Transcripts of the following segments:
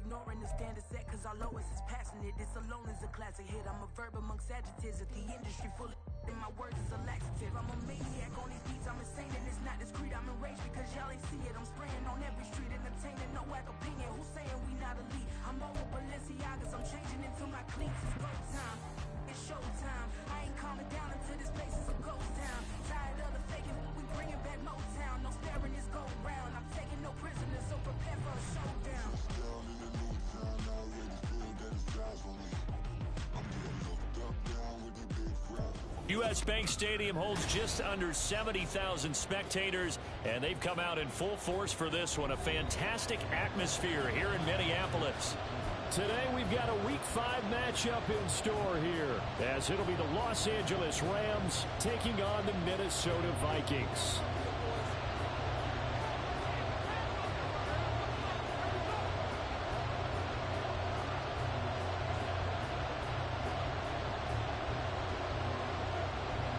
ignoring the standard set, cause our lowest is passionate. This alone is a classic hit. I'm a verb amongst adjectives. If the industry full of and my words is a laxative. I'm a maniac on these beats, I'm insane and it's not discreet. I'm enraged because y'all ain't see it. I'm spraying on every street, entertaining, no whack opinion. Who's saying we not elite? I'm over Balenciagas, I'm changing into my cleats. It's go time, it's show time. I ain't calming down until this place is a ghost town. Tired of the faking, we bringing back Motown. No sparing this go round. I'm taking no prisoners, so prepare for a showdown. Down in the new town, I already feel that it's time for me. I'm getting looked up, down with the big crowd. U.S. Bank Stadium holds just under 70,000 spectators, and they've come out in full force for this one. A fantastic atmosphere here in Minneapolis. Today we've got a Week 5 matchup in store here, as it'll be the Los Angeles Rams taking on the Minnesota Vikings.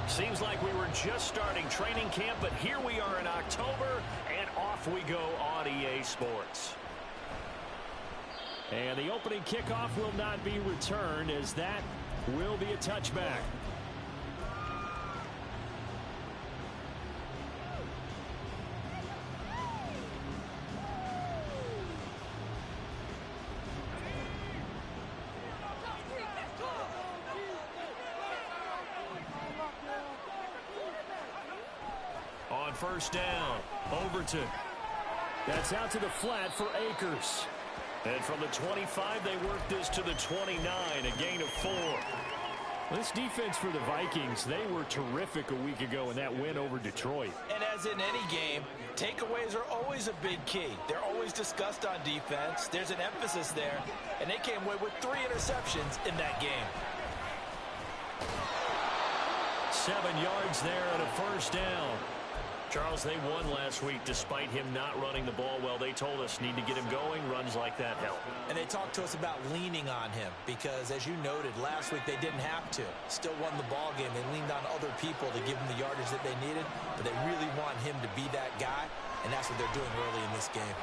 Seems like we were just starting training camp, but here we are in October, and off we go on EA Sports. And the opening kickoff will not be returned, as that will be a touchback. On first down, Overton. That's out to the flat for Akers. And from the 25, they work this to the 29, a gain of 4. This defense for the Vikings, they were terrific a week ago in that win over Detroit. And as in any game, takeaways are always a big key. They're always discussed on defense. There's an emphasis there, and they came away with 3 interceptions in that game. 7 yards there and a first down. Charles, they won last week despite him not running the ball well. They told us need to get him going. Runs like that help. And they talked to us about leaning on him because, as you noted, last week they didn't have to. Still won the ball game. They leaned on other people to give them the yardage that they needed, but they really want him to be that guy, and that's what they're doing early in this game.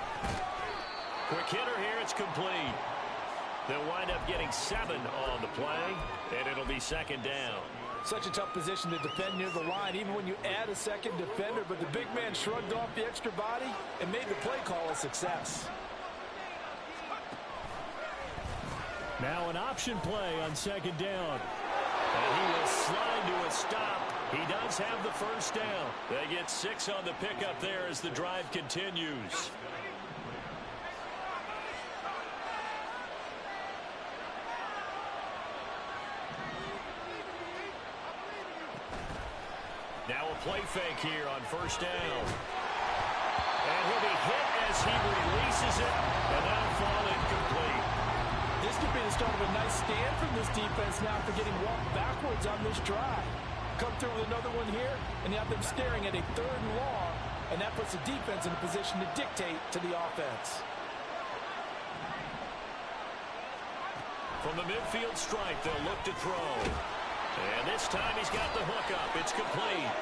Quick hitter here. It's complete. They'll wind up getting 7 on the play, and it'll be second down. Such a tough position to defend near the line, even when you add a second defender, but the big man shrugged off the extra body and made the play call a success. Now an option play on second down. And he will slide to a stop. He does have the first down. They get 6 on the pickup there as the drive continues. Now a play fake here on first down. And he'll be hit as he releases it, and that'll fall incomplete. This could be the start of a nice stand from this defense now for getting walked backwards on this drive. Come through with another one here, and you have them staring at a 3rd and long, and that puts the defense in a position to dictate to the offense. From the midfield stripe, they'll look to throw. And this time he's got the hook up. It's complete.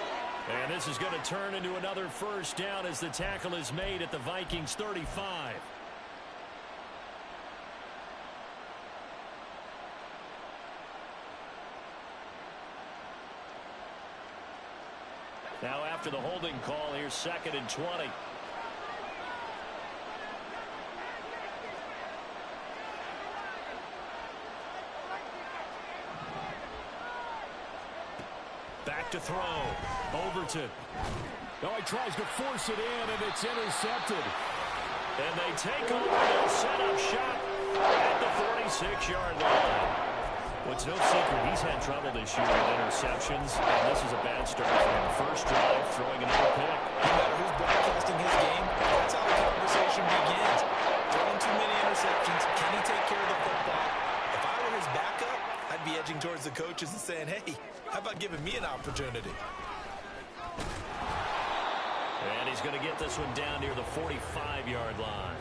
And this is going to turn into another first down as the tackle is made at the Vikings 35. Now after the holding call, here's 2nd and 20. Back to throw. Overton. Oh, he tries to force it in, and it's intercepted. And they take over and set up shop at the 46-yard line. Well, it's no secret he's had trouble this year with interceptions, and this is a bad start for him. First drive, throwing another pick. No matter who's broadcasting his game, that's how the conversation begins. Throwing too many interceptions. Can he take care of the football? If I were his backup, I'd be edging towards the coaches and saying, hey, how about giving me an opportunity? And he's going to get this one down near the 45-yard line.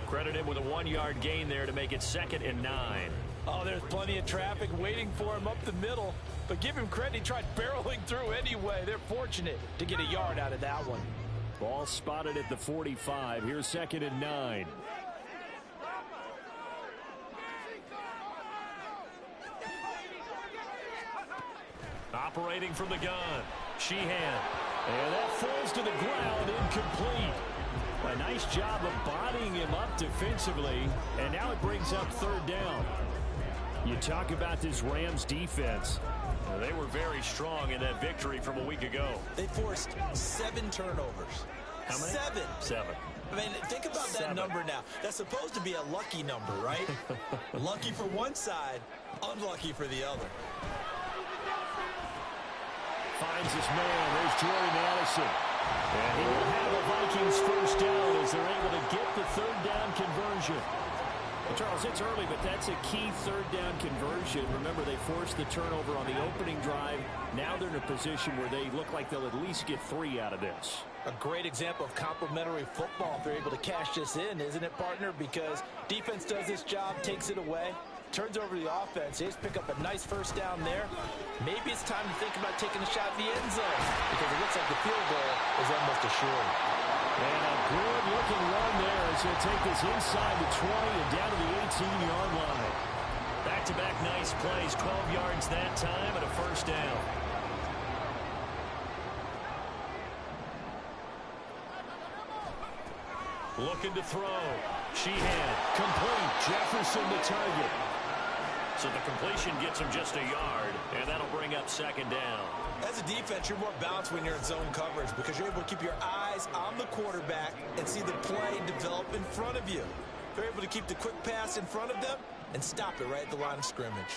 Credit him with a 1-yard gain there to make it 2nd and 9. Oh, there's plenty of traffic waiting for him up the middle. But give him credit, he tried barreling through anyway. They're fortunate to get a yard out of that one. Ball spotted at the 45. Here's 2nd and 9. Operating from the gun, Sheehan. And that falls to the ground, incomplete. A nice job of bodying him up defensively, and now it brings up third down. You talk about this Rams defense. They were very strong in that victory from a week ago. They forced 7 turnovers. How many? 7. 7. I mean, think about that number now. That's supposed to be a lucky number, right? Lucky for one side, unlucky for the other. Finds his man. There's Jordan Addison. And he will have a Vikings first down as they're able to get the third down conversion. Well, Charles, it's early, but that's a key third down conversion. Remember, they forced the turnover on the opening drive. Now they're in a position where they look like they'll at least get 3 out of this. A great example of complementary football if they're able to cash this in, isn't it, partner? Because defense does this job, takes it away, turns over the offense. They just pick up a nice first down there. Maybe it's time to think about taking a shot at the end zone because it looks like the field goal is almost assured. And a good-looking run there as he'll take this inside the 20 and down to the 18-yard line. Back-to-back nice plays, 12 yards that time and a first down. Looking to throw. Sheehan, complete. Jefferson the target. So the completion gets him just a yard, and that'll bring up second down. As a defense, you're more balanced when you're in zone coverage because you're able to keep your eyes on the quarterback and see the play develop in front of you. They're able to keep the quick pass in front of them and stop it right at the line of scrimmage.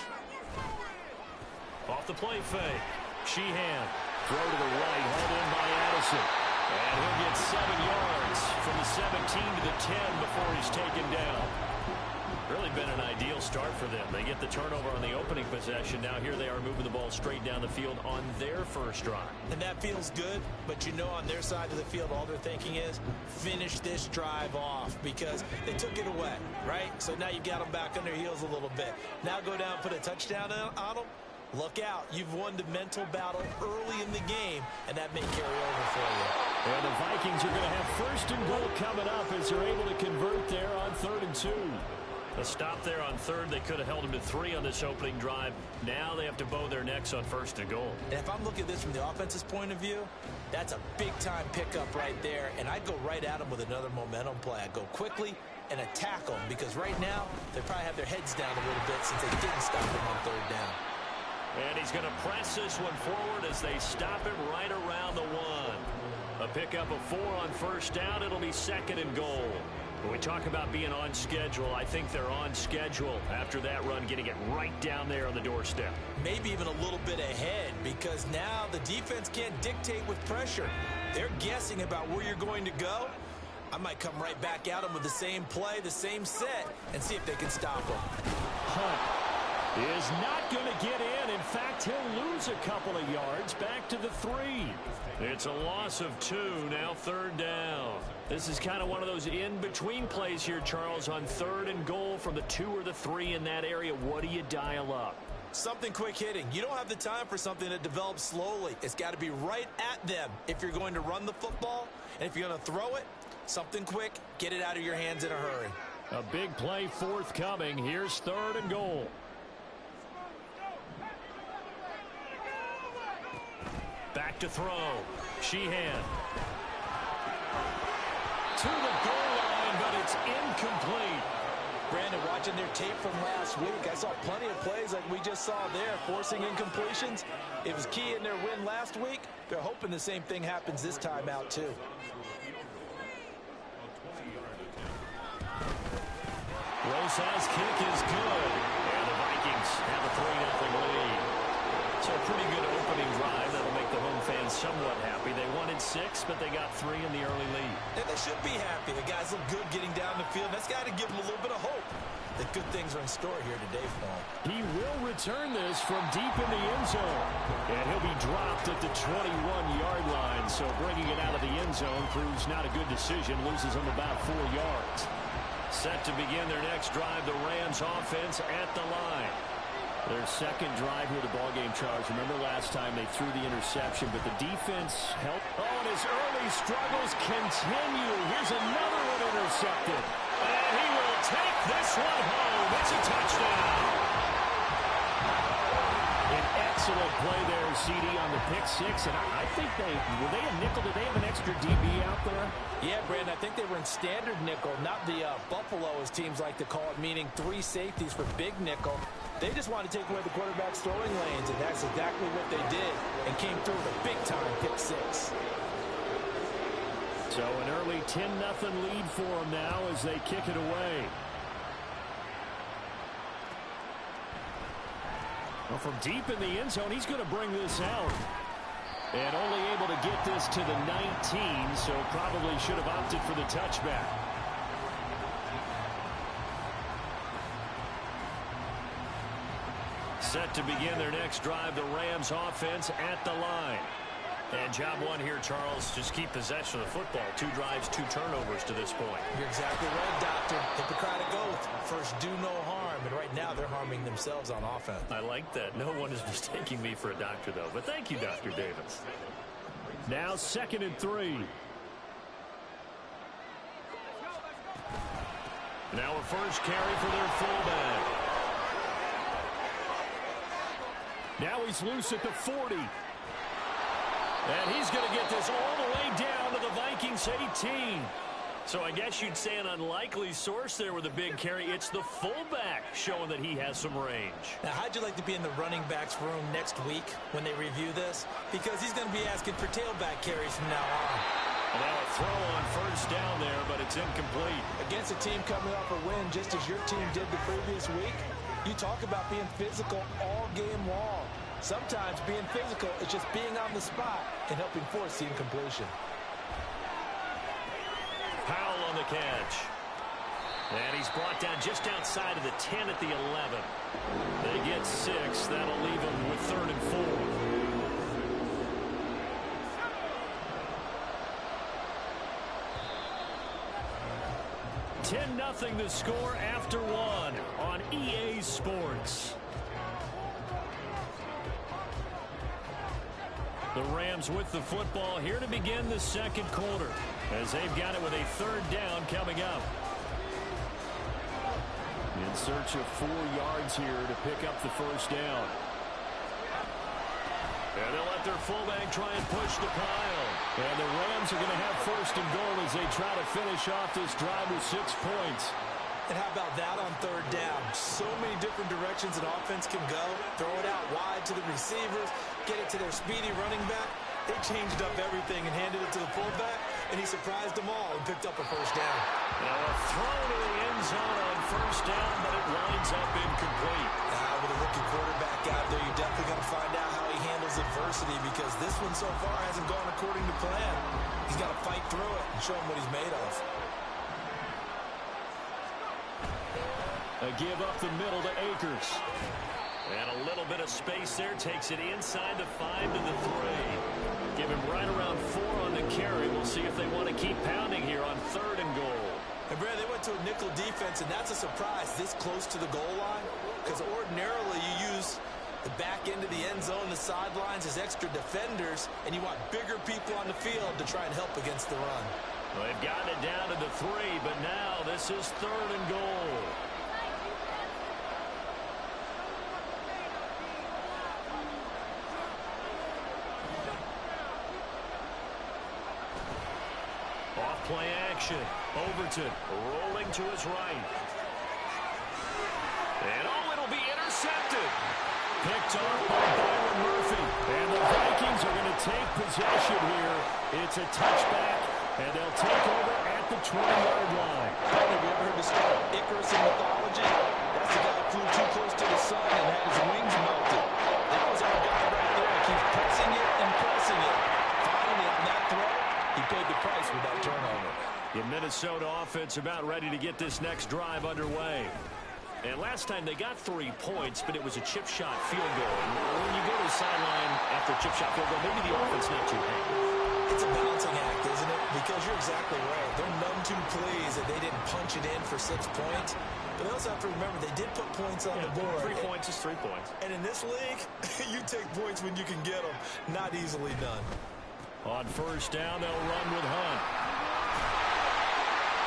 Off the play fake. Sheehan. Throw to the right, hauled in by Addison. And he'll get 7 yards from the 17 to the 10 before he's taken down. Really been an ideal start for them. They get the turnover on the opening possession. Now here they are moving the ball straight down the field on their first drive. And that feels good, but you know on their side of the field all they're thinking is finish this drive off because they took it away, right? So now you got them back on their heels a little bit. Now go down and put a touchdown on them. Look out. You've won the mental battle early in the game, and that may carry over for you. And the Vikings are going to have first and goal coming up as they're able to convert there on 3rd and 2. A stop there on 3rd. They could have held him to 3 on this opening drive. Now they have to bow their necks on 1st and goal. And if I'm looking at this from the offense's point of view, that's a big-time pickup right there. And I'd go right at them with another momentum play. I'd go quickly and attack them because right now they probably have their heads down a little bit since they didn't stop them on 3rd down. And he's going to press this one forward as they stop him right around the 1. A pickup of 4 on 1st down. It'll be 2nd and goal. When we talk about being on schedule, I think they're on schedule after that run, getting it right down there on the doorstep. Maybe even a little bit ahead because now the defense can't dictate with pressure. They're guessing about where you're going to go. I might come right back at them with the same play, the same set, and see if they can stop them. Hunt is not going to get in. In fact, he'll lose a couple of yards back to the 3. It's a loss of 2, now 3rd down. This is kind of one of those in-between plays here, Charles, on 3rd and goal from the 2 or the 3 in that area. What do you dial up? Something quick hitting. You don't have the time for something that develops slowly. It's got to be right at them if you're going to run the football. And if you're going to throw it, something quick, get it out of your hands in a hurry. A big play forthcoming. Here's 3rd and goal. Back to throw. Sheehan. To the goal line, but it's incomplete. Brandon, watching their tape from last week, I saw plenty of plays like we just saw there, forcing incompletions. It was key in their win last week. They're hoping the same thing happens this time out, too. Rosa's kick is good. And the Vikings have a 3-0 lead. So a pretty good opening drive that'll make the home fans somewhat happy. They wanted 6, but they got 3 in the early lead. And they should be happy. The guys look good getting down the field. That's got to give them a little bit of hope that good things are in store here today for him. He will return this from deep in the end zone. And he'll be dropped at the 21-yard line. So bringing it out of the end zone proves not a good decision. Loses him about 4 yards. Set to begin their next drive, the Rams offense at the line. Their second drive here, the ballgame, Charles. Remember last time they threw the interception, but the defense helped. Oh, and his early struggles continue. Here's another one intercepted. And he will take this one home. It's a touchdown. An Excellent play there, CD, on the pick six. And I think were they a nickel? Did they have an extra DB out there? Yeah, Brandon, I think they were in standard nickel, not the Buffalo, as teams like to call it, meaning 3 safeties for big nickel. They just wanted to take away the quarterback's throwing lanes, and that's exactly what they did, and came through with a big-time pick six. So an early 10-0 lead for them now as they kick it away. Well, from deep in the end zone, he's going to bring this out. And only able to get this to the 19, so probably should have opted for the touchback. Set to begin their next drive, the Rams offense at the line. And job one here, Charles, just keep possession of the football. 2 drives, 2 turnovers to this point. You're exactly right, Doctor. Hippocratic oath. First, do no harm. And right now, they're harming themselves on offense. I like that. No one is mistaking me for a doctor, though. But thank you, Dr. Davis. Now 2nd and 3. Now a first carry for their fullback. Now he's loose at the 40. And he's going to get this all the way down to the Vikings 18. So I guess you'd say an unlikely source there with a big carry. It's the fullback showing that he has some range. Now, how'd you like to be in the running backs room next week when they review this? Because he's going to be asking for tailback carries from now on. And now a throw on first down there, but it's incomplete. Against a team coming off a win just as your team did the previous week, you talk about being physical all game long. Sometimes being physical is just being on the spot and helping force the incompletion. Powell on the catch. And he's brought down just outside of the 10 at the 11. They get 6. That'll leave them with 3rd and 4. 10-0 the score after 1 on EA Sports. The Rams with the football here to begin the 2nd quarter as they've got it with a 3rd down coming up. In search of 4 yards here to pick up the first down. And they'll let their fullback try and push the pile. And the Rams are going to have 1st and goal as they try to finish off this drive with 6 points. And how about that on 3rd down? So many different directions an offense can go. Throw it out wide to the receivers, get it to their speedy running back. They changed up everything and handed it to the fullback, and he surprised them all and picked up a 1st down. Now a throw to the end zone on 1st down, but it winds up incomplete. With a rookie quarterback out there, you're definitely going to find out how he handles adversity because this one so far hasn't gone according to plan. He's got to fight through it and show him what he's made of. A give up the middle to Akers. And a little bit of space there. Takes it inside the 5 to the 3. Give him right around 4 on the carry. We'll see if they want to keep pounding here on 3rd and goal. And Brad, they went to a nickel defense, and that's a surprise this close to the goal line. Because ordinarily you use the back end of the end zone, the sidelines as extra defenders, and you want bigger people on the field to try and help against the run. Well, they've gotten it down to the 3, but now this is 3rd and goal. Play action. Overton rolling to his right. And it'll be intercepted. Picked off by Byron Murphy. And the Vikings are going to take possession here. It's a touchback, and they'll take over at the 20-yard line. Have you ever heard the story of Icarus in mythology? That's the guy who flew too close to the sun and had his wings melted. That was our guy right there. He keeps pressing it and pressing it. Finally, on that throw, he paid the price with that turnover. The Minnesota offense about ready to get this next drive underway. And last time they got 3 points, but it was a chip shot field goal. And when you go to the sideline after a chip shot field goal, maybe the offense not too happy. It's a balancing act, isn't it? Because you're exactly right. They're none too pleased that they didn't punch it in for 6 points. But they also have to remember they did put points on the board. 3 points is 3 points. And in this league, you take points when you can get them. Not easily done. On 1st down, they'll run with Hunt.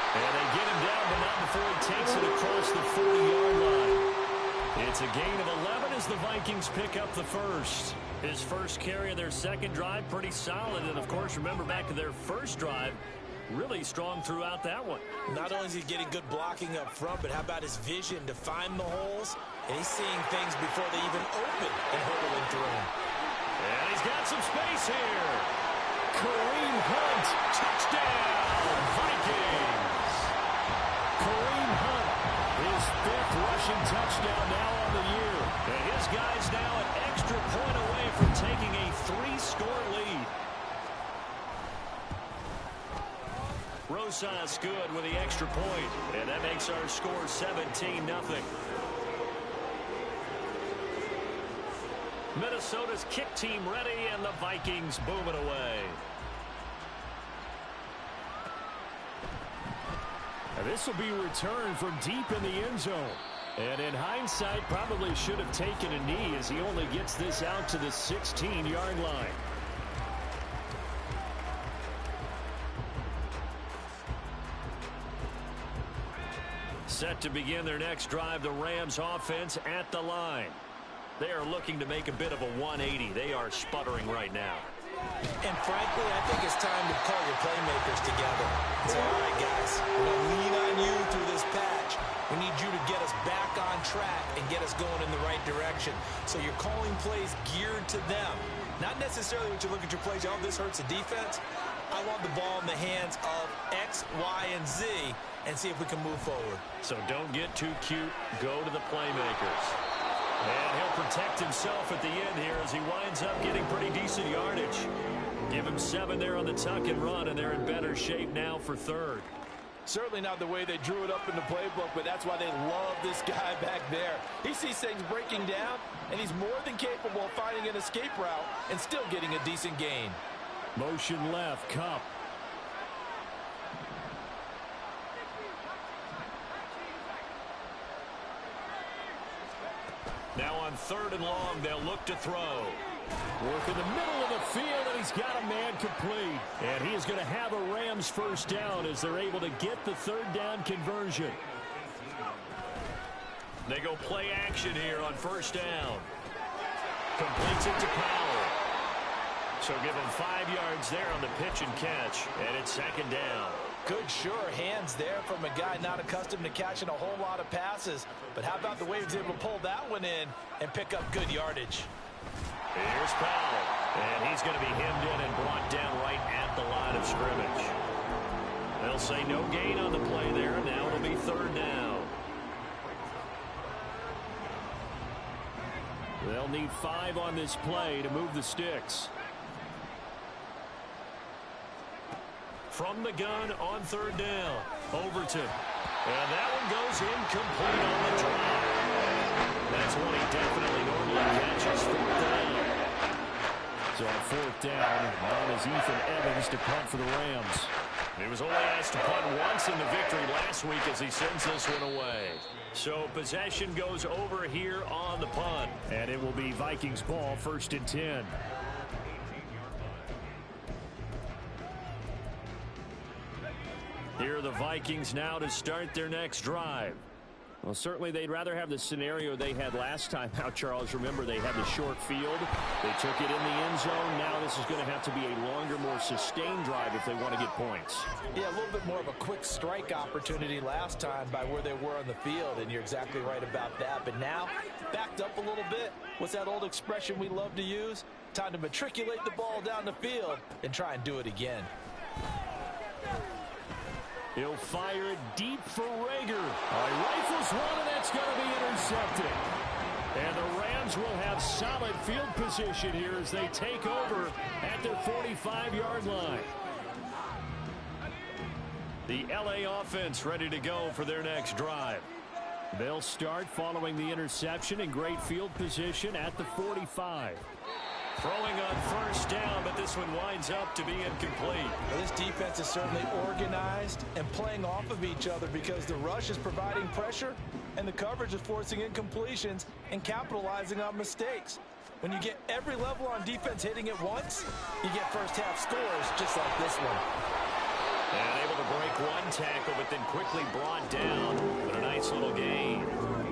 And they get him down, but not before he takes it across the 40-yard line. It's a gain of 11 as the Vikings pick up the first. His first carry of their second drive, pretty solid. And, of course, remember back to their first drive, really strong throughout that one. Not only is he getting good blocking up front, but how about his vision to find the holes? And he's seeing things before they even open and hurdling through them. And he's got some space here. Kareem Hunt, touchdown, Vikings. Kareem Hunt, his fifth rushing touchdown now on the year. And his guys now an extra point away from taking a 3-score lead. Rosas good with the extra point, and that makes our score 17-0. Minnesota's kick team ready, and the Vikings boom it away. And this will be returned from deep in the end zone. And in hindsight, probably should have taken a knee as he only gets this out to the 16-yard line. Set to begin their next drive, the Rams offense at the line. They are looking to make a bit of a 180. They are sputtering right now. And frankly, I think it's time to call your playmakers together. Say, all right, guys, we're going to lean on you through this patch. We need you to get us back on track and get us going in the right direction. So you're calling plays geared to them. Not necessarily when you look at your plays, oh, this hurts the defense. I want the ball in the hands of X, Y, and Z and see if we can move forward. So don't get too cute. Go to the playmakers. And he'll protect himself at the end here as he winds up getting pretty decent yardage. Give him 7 there on the tuck and run, and they're in better shape now for third. Certainly not the way they drew it up in the playbook, but that's why they love this guy back there. He sees things breaking down, and he's more than capable of finding an escape route and still getting a decent gain. Motion left, Kupp. Now on 3rd and long, they'll look to throw. Work in the middle of the field, and he's got a man complete. And he is going to have a Rams first down as they're able to get the 3rd down conversion. They go play action here on 1st down. Completes it to Powell. So give him 5 yards there on the pitch and catch, and it's 2nd down. Good, sure hands there from a guy not accustomed to catching a whole lot of passes. But how about the way he was able to pull that one in and pick up good yardage? Here's Powell, and he's going to be hemmed in and brought down right at the line of scrimmage. They'll say no gain on the play there, and now it'll be 3rd down. They'll need 5 on this play to move the sticks. From the gun on 3rd down. Overton. And that one goes incomplete on the drive. That's one he definitely normally catches. 4th down. So on 4th down, on is Ethan Evans to punt for the Rams. He was only asked to punt once in the victory last week as he sends this one away. So possession goes over here on the punt. And it will be Vikings ball, 1st and 10. Here are the Vikings now to start their next drive. Well, certainly they'd rather have the scenario they had last time out, Charles. Remember, they had the short field. They took it in the end zone. Now this is going to have to be a longer, more sustained drive if they want to get points. Yeah, a little bit more of a quick strike opportunity last time by where they were on the field, and you're exactly right about that. But now, backed up a little bit. What's that old expression we love to use? Time to matriculate the ball down the field and try and do it again. He'll fire it deep for Rager. Rifles one, and that's going to be intercepted. And the Rams will have solid field position here as they take over at their 45-yard line. The LA offense ready to go for their next drive. They'll start following the interception in great field position at the 45. Throwing on 1st down, but this one winds up to be incomplete. Well, this defense is certainly organized and playing off of each other because the rush is providing pressure and the coverage is forcing incompletions and capitalizing on mistakes. When you get every level on defense hitting it once, you get first-half scores just like this one. And able to break one tackle, but then quickly brought down. But a nice little gain.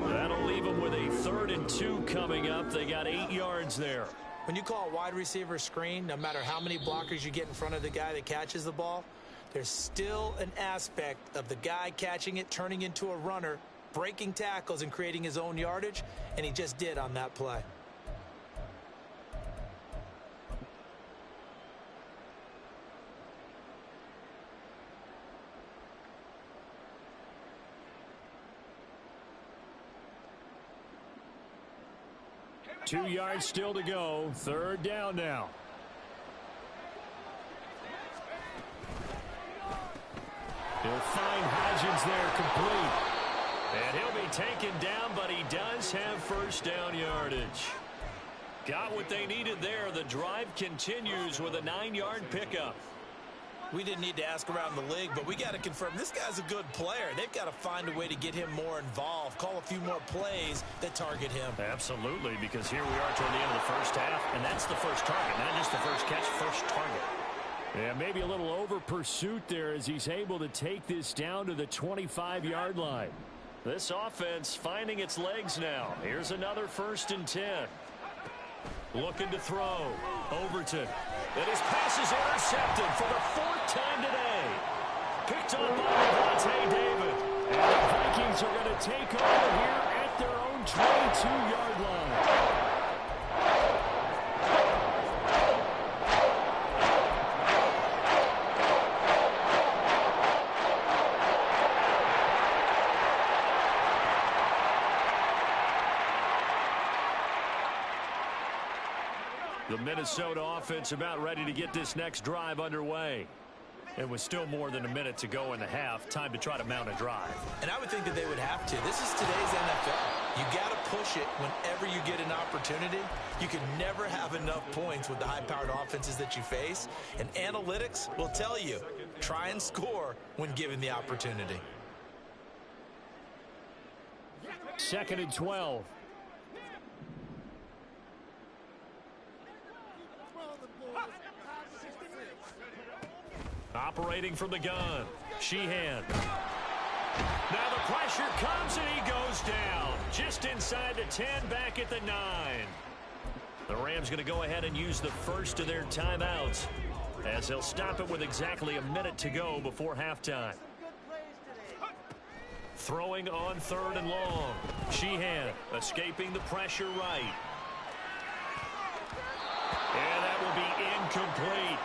That'll leave them with a 3rd and 2 coming up. They got 8 yards there. When you call a wide receiver screen, no matter how many blockers you get in front of the guy that catches the ball, there's still an aspect of the guy catching it, turning into a runner, breaking tackles and creating his own yardage, and he just did on that play. Two yards still to go. 3rd down now. He'll find Hodgins there complete. And he'll be taken down, but he does have 1st down yardage. Got what they needed there. The drive continues with a 9-yard pickup. We didn't need to ask around the league, but we got to confirm this guy's a good player. They've got to find a way to get him more involved, call a few more plays that target him. Absolutely, because here we are toward the end of the first half, and that's the first target, not just the first catch, first target. Yeah, maybe a little over pursuit there as he's able to take this down to the 25-yard line. This offense finding its legs now. Here's another 1st and 10. Looking to throw. Overton. And his pass is intercepted for the 4th time today. Picked up by Lavonte David. And the Vikings are going to take over here at their own 22-yard line. The Minnesota offense about ready to get this next drive underway. It was still more than a minute to go in the half. Time to try to mount a drive. And I would think that they would have to. This is today's NFL. You got to push it whenever you get an opportunity. You can never have enough points with the high-powered offenses that you face. And analytics will tell you, try and score when given the opportunity. 2nd and 12. Operating from the gun. Sheehan. Now the pressure comes and he goes down. Just inside the 10, back at the 9. The Rams going to go ahead and use the first of their timeouts as they'll stop it with exactly a minute to go before halftime. Throwing on 3rd and long. Sheehan escaping the pressure right. And that will be incomplete.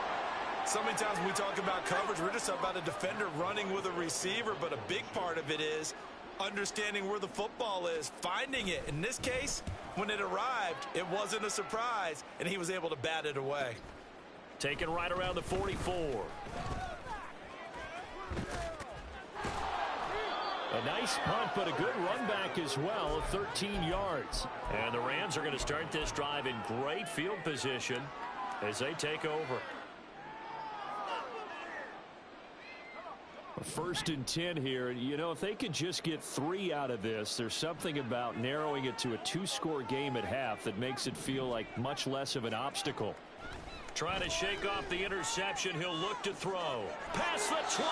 So many times when we talk about coverage, we're just about a defender running with a receiver, but a big part of it is understanding where the football is, finding it. In this case, when it arrived, it wasn't a surprise, and he was able to bat it away. Taken right around the 44. A nice punt, but a good run back as well, 13 yards. And the Rams are going to start this drive in great field position as they take over. 1st and 10 here. You know, if they could just get 3 out of this, there's something about narrowing it to a 2-score game at half that makes it feel like much less of an obstacle. Trying to shake off the interception. He'll look to throw. Past the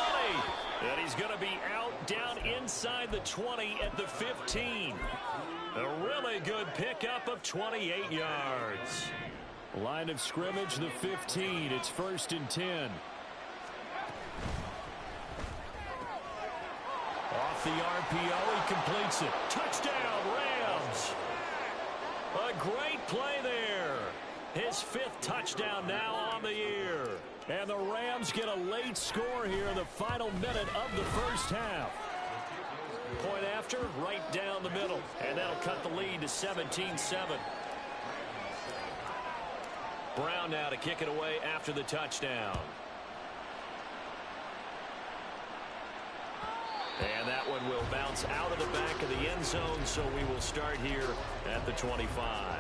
20. And he's going to be out down inside the 20 at the 15. A really good pickup of 28 yards. Line of scrimmage, the 15. It's 1st and 10. Off the RPO, he completes it. Touchdown, Rams. A great play there. His 5th touchdown now on the year. And the Rams get a late score here in the final minute of the first half. Point after, right down the middle. And that'll cut the lead to 17-7. Brown now to kick it away after the touchdown. And that one will bounce out of the back of the end zone, so we will start here at the 25.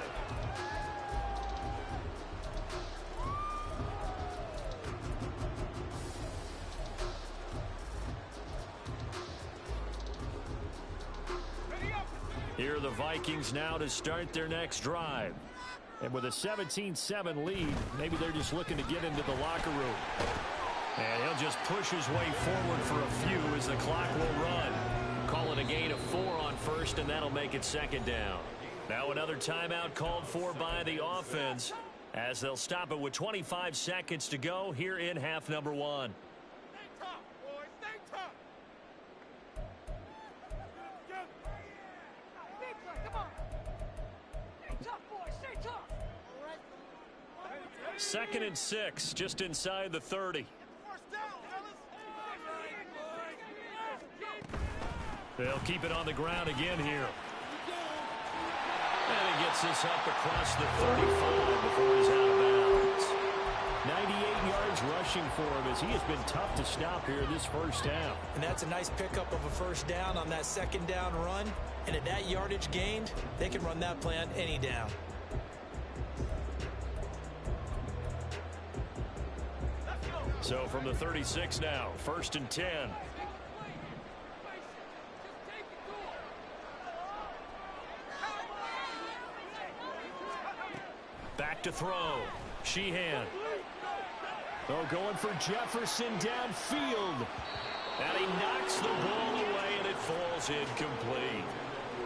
Here are the Vikings now to start their next drive. And with a 17-7 lead, maybe they're just looking to get into the locker room. And he'll just push his way forward for a few as the clock will run. Call it a gain of 4 on first, and that'll make it second down. Now another timeout called for by the offense as they'll stop it with 25 seconds to go here in half number one. Stay tough, boys. Stay tough. Big play. Come on. Stay tough, boys. Stay tough. Second and 6, just inside the 30. First down, fellas. They'll keep it on the ground again here. And he gets this up across the 35 before he's out of bounds. 98 yards rushing for him as he has been tough to stop here this first down. And that's a nice pickup of a first down on that second down run. And at that yardage gained, they can run that play on any down. So from the 36 now, first and 10. Back to throw. Sheehan. Oh, going for Jefferson downfield. And he knocks the ball away, and it falls incomplete.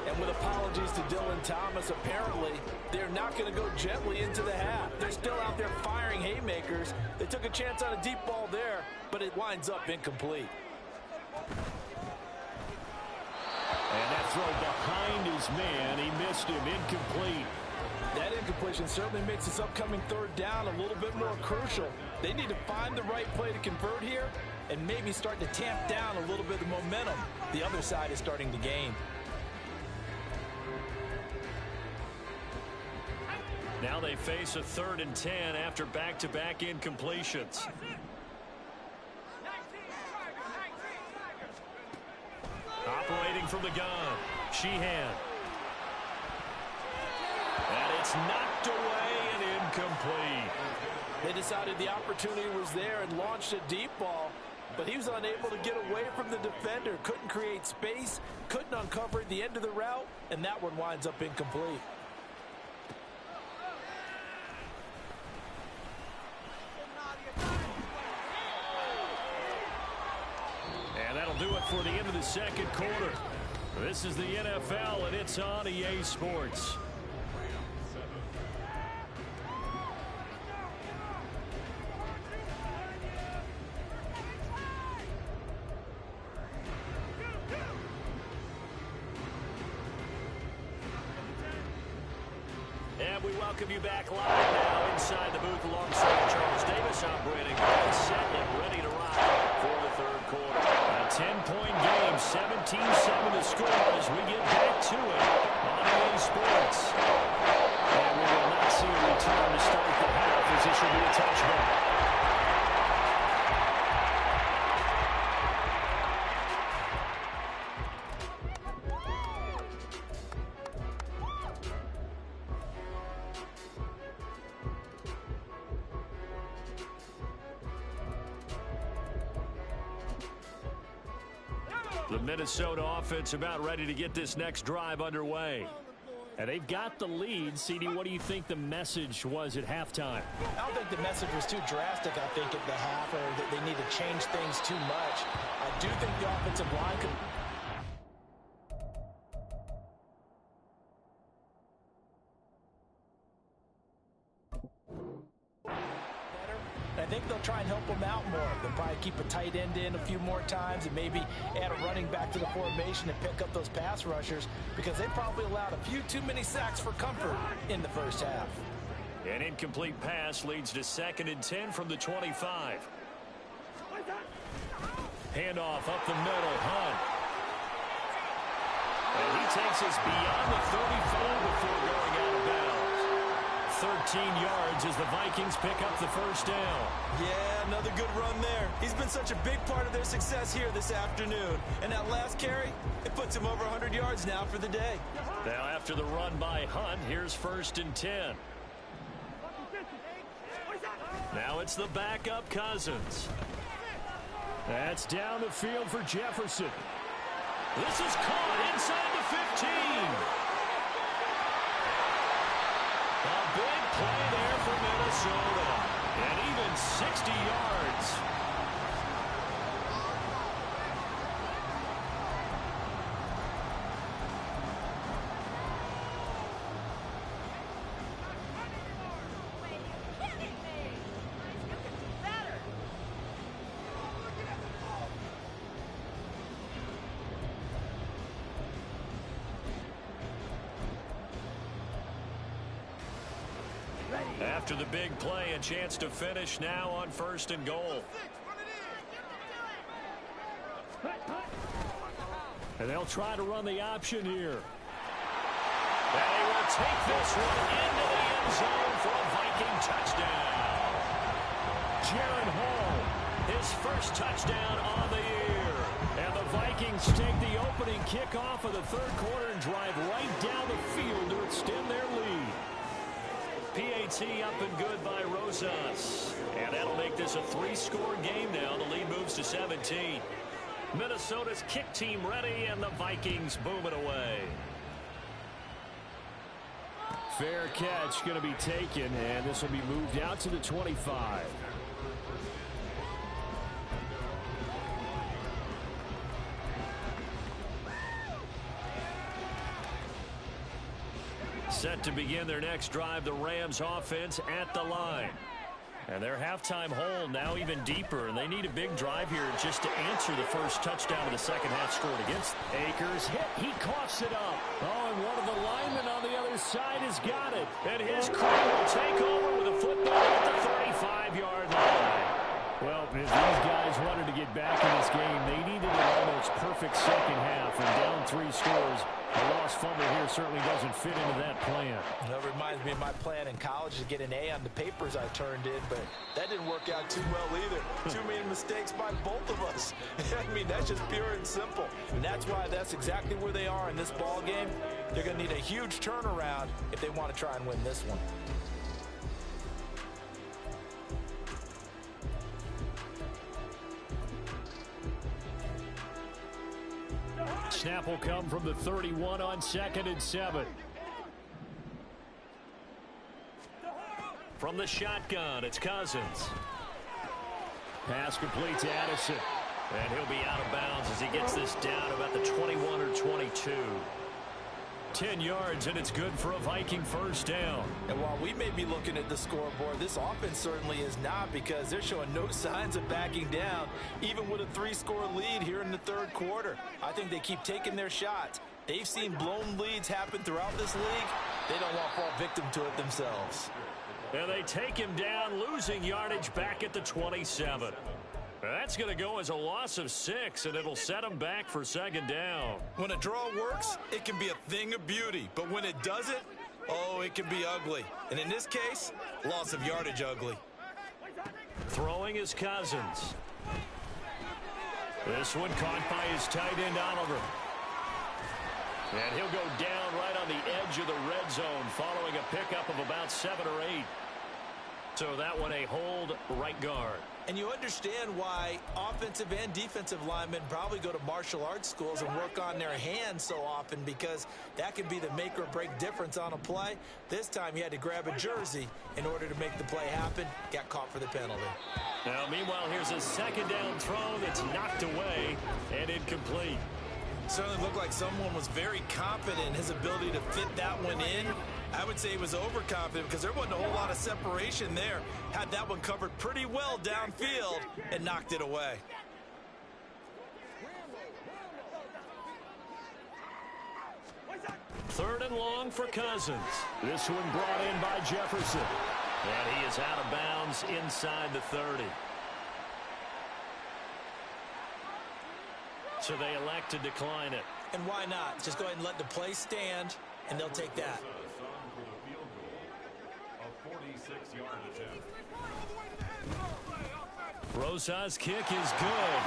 And with apologies to Dylan Thomas, apparently they're not going to go gently into the half. They're still out there firing haymakers. They took a chance on a deep ball there, but it winds up incomplete. And that throw behind his man. He missed him. Incomplete. That incompletion certainly makes this upcoming third down a little bit more crucial. They need to find the right play to convert here and maybe start to tamp down a little bit of momentum the other side is starting to gain. Now they face a 3rd and 10 after back-to-back incompletions. Operating from the gun, Sheehan. And it's knocked away and incomplete. They decided the opportunity was there and launched a deep ball, but he was unable to get away from the defender, couldn't create space, couldn't uncover at the end of the route, and that one winds up incomplete. And that'll do it for the end of the second quarter. This is the NFL, and it's on EA Sports. And we welcome you back live now inside the booth alongside Charles Davis, operating all set and ready to rock for the third quarter. A 10-point game, 17-7 to score as we get back to it on EA Sports. And we will not see a return to start the half as this will be a touchback. The Minnesota offense about ready to get this next drive underway. And they've got the lead. CD, what do you think the message was at halftime? I don't think the message was too drastic, I think, at the half, or that they need to change things too much. I do think the offensive line could... I think they'll try and help them out more. They'll probably keep a tight end in a few more times and maybe add a running back to the formation and pick up those pass rushers because they probably allowed a few too many sacks for comfort in the first half. An incomplete pass leads to 2nd and 10 from the 25. Handoff up the middle, Hunt. And he takes us beyond the 35 before going out of bounds. 13 yards as the Vikings pick up the first down. Yeah, another good run there. He's been such a big part of their success here this afternoon. And that last carry, it puts him over 100 yards now for the day. Now after the run by Hunt, here's 1st and 10. Now it's the backup Cousins. That's down the field for Jefferson. This is caught inside the 15. A big play there for Minnesota. And even 60 yards. After the big play, a chance to finish now on 1st and goal. And they'll try to run the option here. And he will take this one into the end zone for a Viking touchdown. Jaren Hall, his first touchdown on the year. And the Vikings take the opening kickoff of the third quarter and drive right down the field to extend their lead. PAT up and good by Rosas. And that'll make this a 3-score game now. The lead moves to 17. Minnesota's kick team ready, and the Vikings boom it away. Fair catch going to be taken, and this will be moved out to the 25. Set to begin their next drive, the Rams offense at the line. And their halftime hole now even deeper, and they need a big drive here just to answer the first touchdown of the second half scored against. Akers hit, he coughs it up. Oh, and one of the linemen on the other side has got it. And his crew will take over with a football at the 35-yard line. Well, if these guys wanted to get back in this game, they needed an almost perfect second half, and down 3 scores. A lost fumble here certainly doesn't fit into that plan. That reminds me of my plan in college to get an A on the papers I turned in, but that didn't work out too well either. Too many mistakes by both of us. I mean, that's just pure and simple. And that's why that's exactly where they are in this ball game. They're going to need a huge turnaround if they want to try and win this one. Snap will come from the 31 on 2nd and 7. From the shotgun, it's Cousins. Pass complete to Addison. And he'll be out of bounds as he gets this down about the 21 or 22. 10 yards, and it's good for a Viking first down. And while we may be looking at the scoreboard, this offense certainly is not, because they're showing no signs of backing down, even with a 3-score lead here in the third quarter. I think they keep taking their shots. They've seen blown leads happen throughout this league. They don't want to fall victim to it themselves. And they take him down, losing yardage back at the 27. That's going to go as a loss of 6, and it'll set them back for second down. When a draw works, it can be a thing of beauty. But when it doesn't, oh, it can be ugly. And in this case, loss of yardage ugly. Throwing is Cousins. This one caught by his tight end, Oliver. And he'll go down right on the edge of the red zone following a pickup of about 7 or 8. So that one a hold right guard. And you understand why offensive and defensive linemen probably go to martial arts schools and work on their hands so often, because that can be the make or break difference on a play. This time he had to grab a jersey in order to make the play happen. Got caught for the penalty. Now, meanwhile, here's a second down throw that's knocked away and incomplete. Certainly looked like someone was very confident in his ability to fit that one in. I would say he was overconfident, because there wasn't a whole lot of separation there. Had that one covered pretty well downfield and knocked it away. Third and long for Cousins. This one brought in by Jefferson. And he is out of bounds inside the 30. So they elect to decline it. And why not? Just go ahead and let the play stand, and they'll take that. Rosas' kick is good.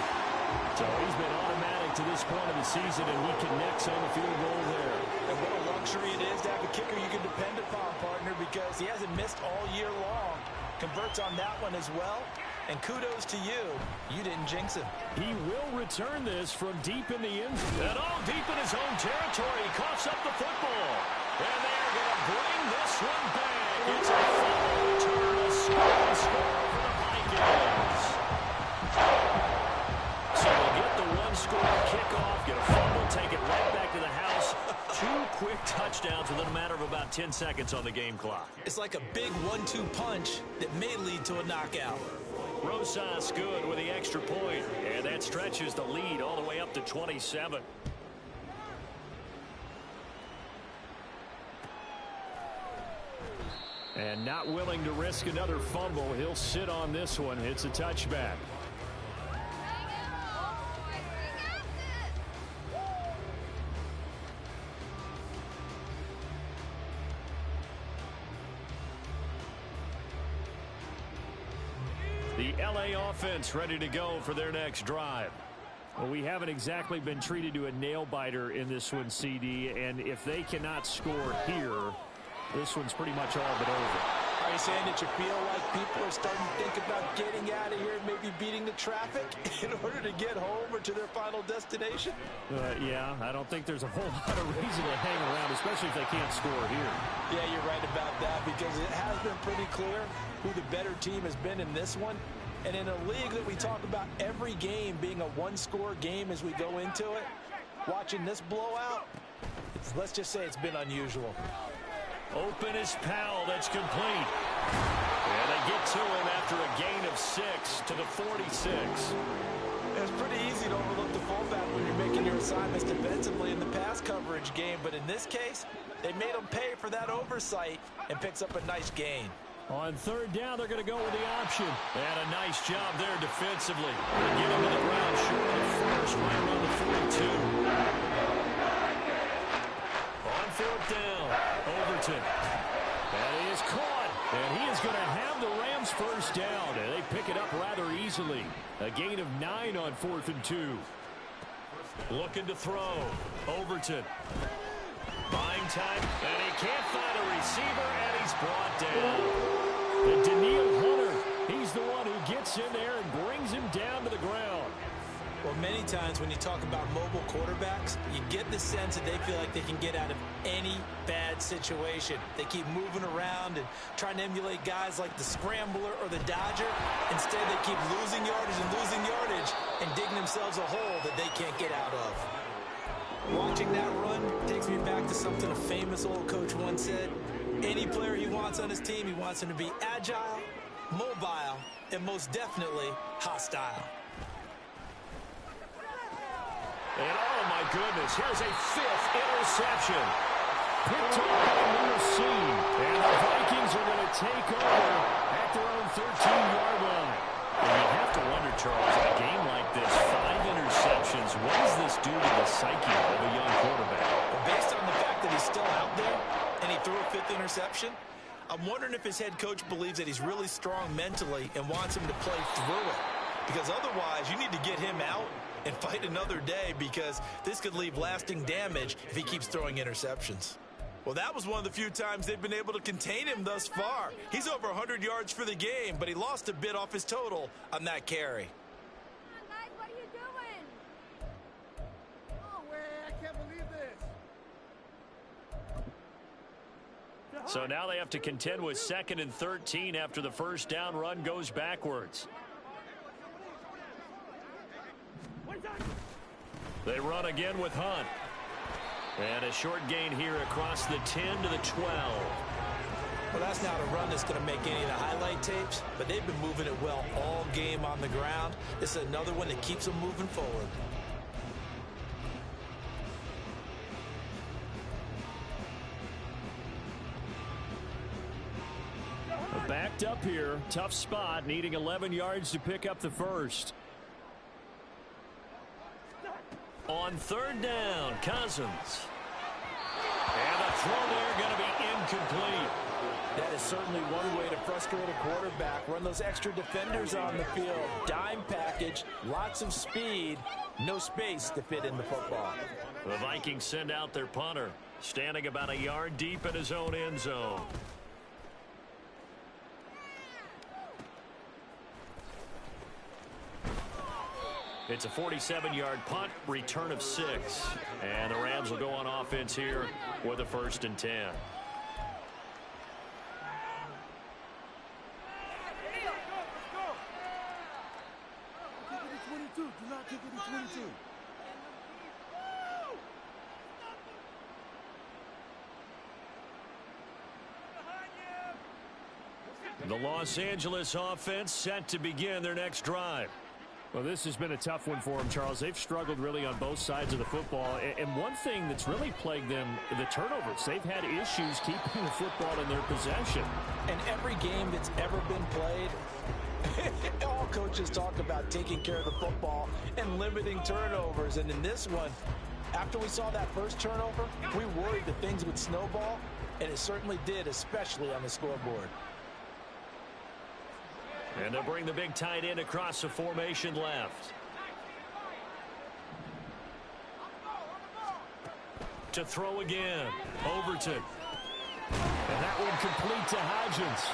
So he's been automatic to this point of the season, and he connects on the field goal there. And what a luxury it is to have a kicker you can depend upon, partner, because he hasn't missed all year long. Converts on that one as well. And kudos to you. You didn't jinx him. He will return this from deep in the end zone. And all deep in his own territory. He coughs up the football. And they're going to bring this one back. It's a full return, a scoring score for the Vikings. So they get the one-score kickoff, get a fumble, take it right back to the house. 2 quick touchdowns within a matter of about 10 seconds on the game clock. It's like a big 1-2 punch that may lead to a knockout. Rosas good with the extra point, and that stretches the lead all the way up to 27. And not willing to risk another fumble. He'll sit on this one. It's a touchback. The LA offense ready to go for their next drive. Well, we haven't exactly been treated to a nail-biter in this one, CD. And if they cannot score here, this one's pretty much all but over. Are you saying that you feel like people are starting to think about getting out of here and maybe beating the traffic in order to get home or to their final destination? Yeah, I don't think there's a whole lot of reason to hang around, especially if they can't score here. Yeah, you're right about that because it has been pretty clear who the better team has been in this one. And in a league that we talk about every game being a one-score game as we go into it, watching this blowout, let's just say it's been unusual. Open is Powell. That's complete. And they get to him after a gain of 6 to the 46. It's pretty easy to overlook the fullback when you're making your assignments defensively in the pass coverage game. But in this case, they made him pay for that oversight and picks up a nice gain. On third down, they're going to go with the option. And a nice job there defensively. They get him to the ground short of the first, right around the 42. On fourth down, Overton. And he is caught. And he is going to have the Rams first down. And they pick it up rather easily. A gain of 9 on 4th and 2. Looking to throw. Overton. Buying time, and he can't find a receiver, and he's brought down. And Daniil Hunter, he's the one who gets in there and brings him down to the ground. Well, many times when you talk about mobile quarterbacks, you get the sense that they feel like they can get out of any bad situation. They keep moving around and trying to emulate guys like the Scrambler or the Dodger. Instead, they keep losing yardage and digging themselves a hole that they can't get out of. Watching that run takes me back to something a famous old coach once said. Any player he wants on his team, he wants him to be agile, mobile, and most definitely hostile. And oh my goodness, here's a 5th interception. Picked off by Lewis. And the Vikings are going to take over at their own 13-yard line. And you have to wonder, Charles, in a game like this, 5 interceptions, what does this do to the psyche of a young quarterback? Well, based on the fact that he's still out there and he threw a 5th interception, I'm wondering if his head coach believes that he's really strong mentally and wants him to play through it. Because otherwise, you need to get him out and fight another day because this could leave lasting damage if he keeps throwing interceptions. Well, that was one of the few times they've been able to contain him thus far. He's over 100 yards for the game, but he lost a bit off his total on that carry. Come on, guys, what are you doing? Oh, man, I can't believe this. So now they have to contend with 2nd and 13 after the first down run goes backwards. They run again with Hunt. And a short gain here across the 10 to the 12. Well, that's not a run that's going to make any of the highlight tapes, but they've been moving it well all game on the ground. This is another one that keeps them moving forward. Backed up here, tough spot, needing 11 yards to pick up the first. On third down, Cousins. And the throw there going to be incomplete. That is certainly one way to frustrate a quarterback. Run those extra defenders on the field. Dime package, lots of speed, no space to fit in the football. The Vikings send out their punter, standing about a yard deep in his own end zone. It's a 47-yard punt, return of 6. And the Rams will go on offense here with a 1st and 10. Do not kick it to 22. The Los Angeles offense set to begin their next drive. Well, this has been a tough one for them, Charles. They've struggled really on both sides of the football. And one thing that's really plagued them, the turnovers. They've had issues keeping the football in their possession. And every game that's ever been played, all coaches talk about taking care of the football and limiting turnovers. And in this one, after we saw that first turnover, we worried that things would snowball, and it certainly did, especially on the scoreboard. And they'll bring the big tight end across the formation left. To throw again. Overton. And that one complete to Hodgins.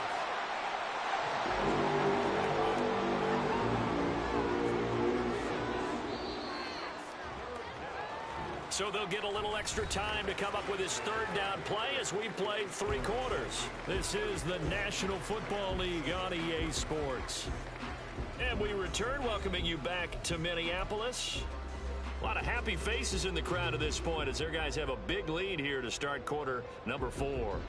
So they'll get a little extra time to come up with his third down play as we play 3 quarters. This is the National Football League on EA Sports. And we return, welcoming you back to Minneapolis. A lot of happy faces in the crowd at this point as their guys have a big lead here to start quarter number 4.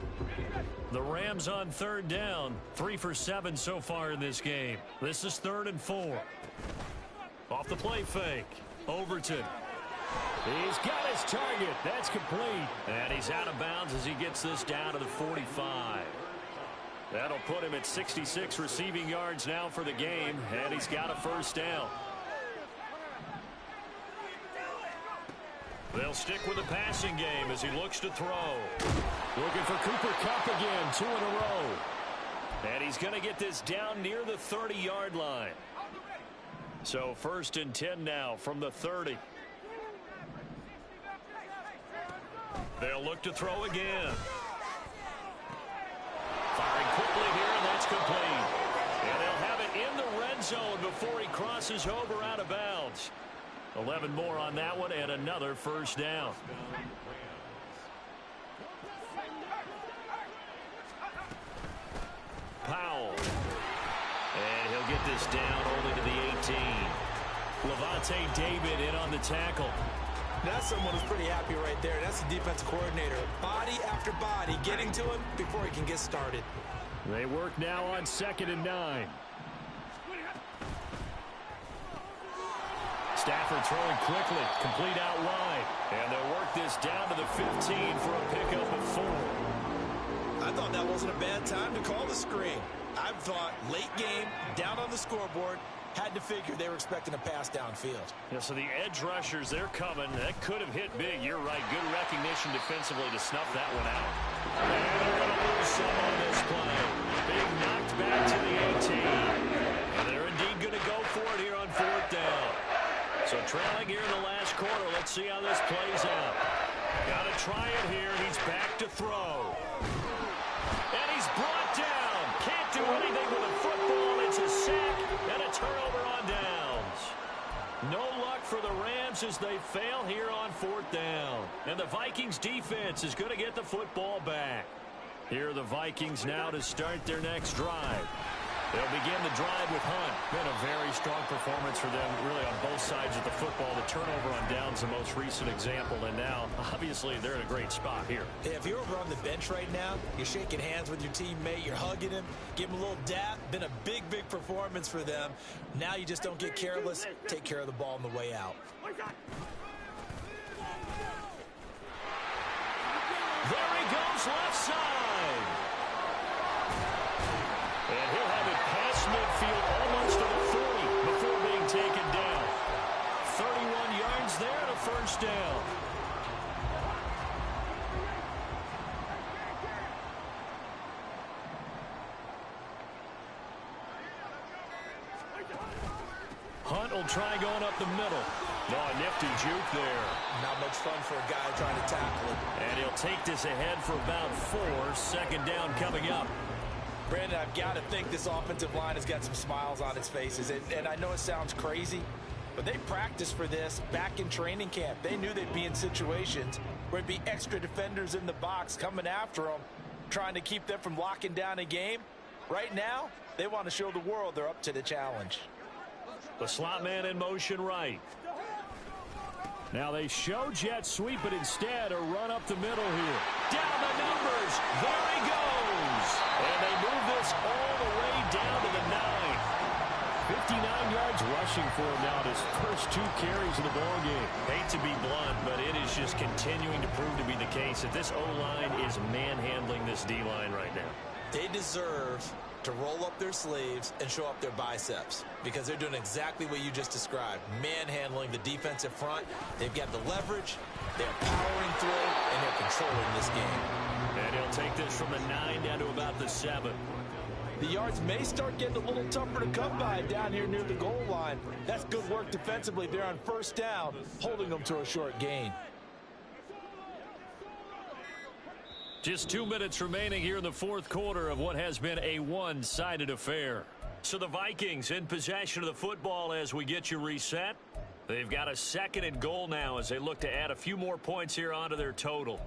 The Rams on third down, 3 for 7 so far in this game. This is 3rd and 4. Off the play fake, Overton. He's got his target. That's complete. And he's out of bounds as he gets this down to the 45. That'll put him at 66 receiving yards now for the game, and he's got a first down. They'll stick with the passing game as he looks to throw. Looking for Cooper Kupp again, 2 in a row. And he's going to get this down near the 30-yard line. So 1st and 10 now from the 30. They'll look to throw again. Firing quickly here, and that's complete. And they'll have it in the red zone before he crosses over out of bounds. 11 more on that one, and another first down. Powell. And he'll get this down only to the 18. Levante David in on the tackle. That's someone who's pretty happy right there. That's the defensive coordinator. Body after body, getting to him before he can get started. They work now on 2nd and 9. Stafford throwing quickly, complete out wide. And they'll work this down to the 15 for a pickup of 4. I thought that wasn't a bad time to call the screen. I thought late game, down on the scoreboard, had to figure they were expecting a pass downfield. Yeah, so the edge rushers, they're coming. That could have hit big. You're right. Good recognition defensively to snuff that one out. And they're going to lose some on this play. Being knocked back to the 18. And they're indeed going to go for it here on 4th down. So trailing here in the last quarter. Let's see how this plays out. Got to try it here. He's back to throw. And he's brought down. Can't do anything with a football. It's a sack and a turnover on downs. No luck for the Rams as they fail here on 4th down. And the Vikings defense is going to get the football back. Here are the Vikings now to start their next drive. They'll begin the drive with Hunt. Been a very strong performance for them, really, on both sides of the football. The turnover on downs, the most recent example, and now, obviously, they're in a great spot here. Yeah, if you're over on the bench right now, you're shaking hands with your teammate, you're hugging him, give him a little dap. Been a big, big performance for them. Now you just don't get careless. Take care of the ball on the way out. There he goes, left side. And he'll have it past midfield almost to the 40 before being taken down. 31 yards there and a first down. Hunt will try going up the middle. No, a nifty juke there. Not much fun for a guy trying to tackle it. And he'll take this ahead for about 4. 2nd down coming up. Brandon, I've got to think this offensive line has got some smiles on its faces. And I know it sounds crazy, but they practiced for this back in training camp. They knew they'd be in situations where it'd be extra defenders in the box coming after them, trying to keep them from locking down a game. Right now, they want to show the world they're up to the challenge. The slot man in motion right. Now they show jet sweep, but instead a run up the middle here. Down the numbers. There he goes. And they move this all the way down to the 9. 59 yards rushing for him now in his first 2 carries of the ball game. Hate to be blunt, but it is just continuing to prove to be the case that this O-line is manhandling this D-line right now. They deserve to roll up their sleeves and show up their biceps because they're doing exactly what you just described, manhandling the defensive front. They've got the leverage, they're powering through, and they're controlling this game. And he'll take this from the 9 down to about the 7. The yards may start getting a little tougher to come by down here near the goal line. That's good work defensively there on first down, holding them to a short gain. Just 2 minutes remaining here in the fourth quarter of what has been a one-sided affair. So the Vikings in possession of the football as we get you reset. They've got a 2nd and goal now as they look to add a few more points here onto their total.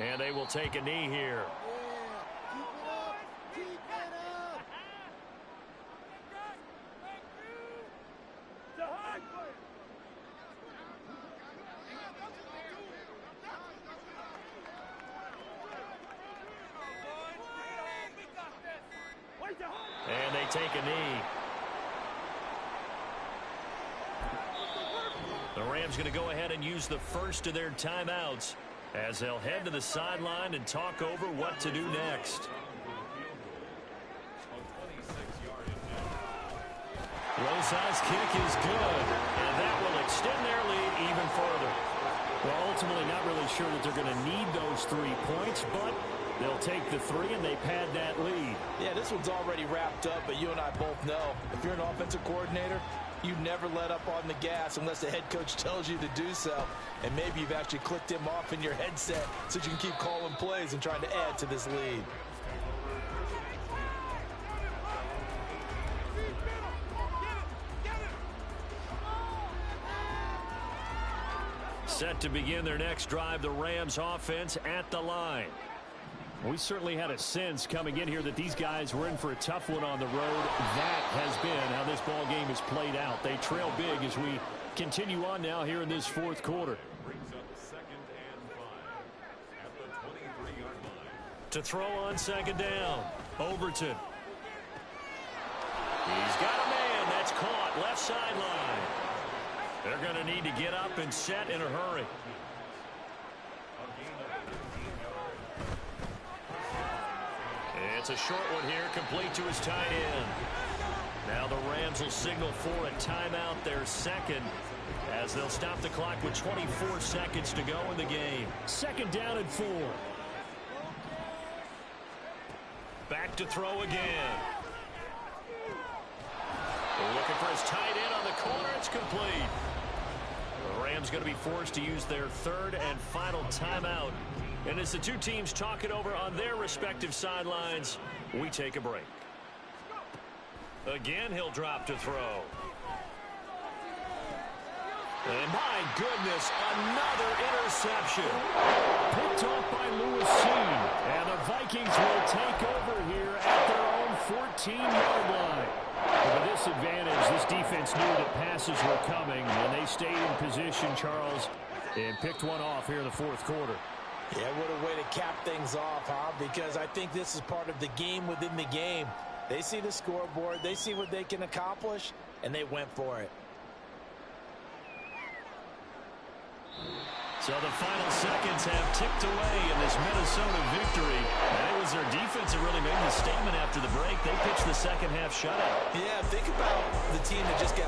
And they will take a knee here. And they take a knee. The Rams going to go ahead and use the first of their timeouts as they'll head to the sideline and talk over what to do next. Rosa's kick is good, and that will extend their lead even further. Well, ultimately not really sure that they're going to need those 3 points, but they'll take the 3 and they pad that lead. Yeah, this one's already wrapped up, but you and I both know if you're an offensive coordinator, you never let up on the gas unless the head coach tells you to do so. And maybe you've actually clicked him off in your headset so you can keep calling plays and trying to add to this lead. Set to begin their next drive, the Rams offense at the line. We certainly had a sense coming in here that these guys were in for a tough one on the road. That has been how this ball game has played out. They trail big as we continue on now here in this fourth quarter. To throw on 2nd down, Overton. He's got a man that's caught left sideline. They're going to need to get up and set in a hurry. It's a short one here, complete to his tight end. Now the Rams will signal for a timeout, their 2nd, as they'll stop the clock with 24 seconds to go in the game. 2nd down and 4. Back to throw again. Looking for his tight end on the corner. It's complete. The Rams going to be forced to use their 3rd and final timeout. And as the 2 teams talk it over on their respective sidelines, we take a break. Again, he'll drop to throw. And my goodness, another interception. Picked off by Lewis Cine. And the Vikings will take over here at their own 14-yard line. But with this advantage, this defense knew that passes were coming, and they stayed in position, Charles, and picked one off here in the fourth quarter. Yeah, what a way to cap things off, huh? Because I think this is part of the game within the game. They see the scoreboard, they see what they can accomplish, and they went for it. So the final seconds have ticked away in this Minnesota victory. And it was their defense that really made the statement after the break. They pitched the second half shutout. Yeah, think about the team that just got